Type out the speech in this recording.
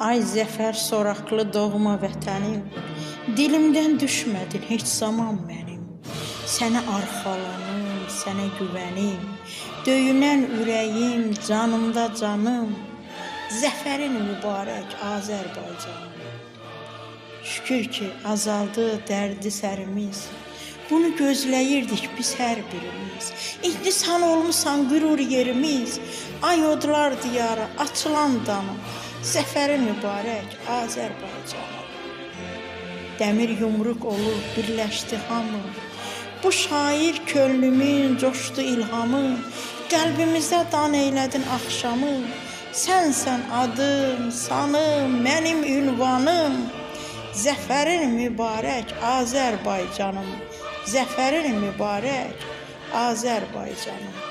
Ay zəfər soraqlı doğma vətənim, dilimdən düşmədin heç zaman mənim. Sənə arxalanım, sənə güvənim, döyünən ürəyim, canımda canım. Zəfərin mübarək Azərbaycanım. Şükür ki, azaldı dərdi sərimiz. Bunu gözləyirdik biz hər birimiz. İndi sən olmusan qürur yerimiz. Ay odlar diyarı, açılan danı. Zəfərin mübarək Azərbaycanım. Dəmir yumruq olur, birləşdi hamı. Bu şair könlümün coşdu ilhamı. Qəlbimizdə dan eylədin axşamı. Sənsən adım, sanım, mənim ünvanım. Zəfərin mübarək Azərbaycanım. Zəfərin mübarək Azərbaycanım.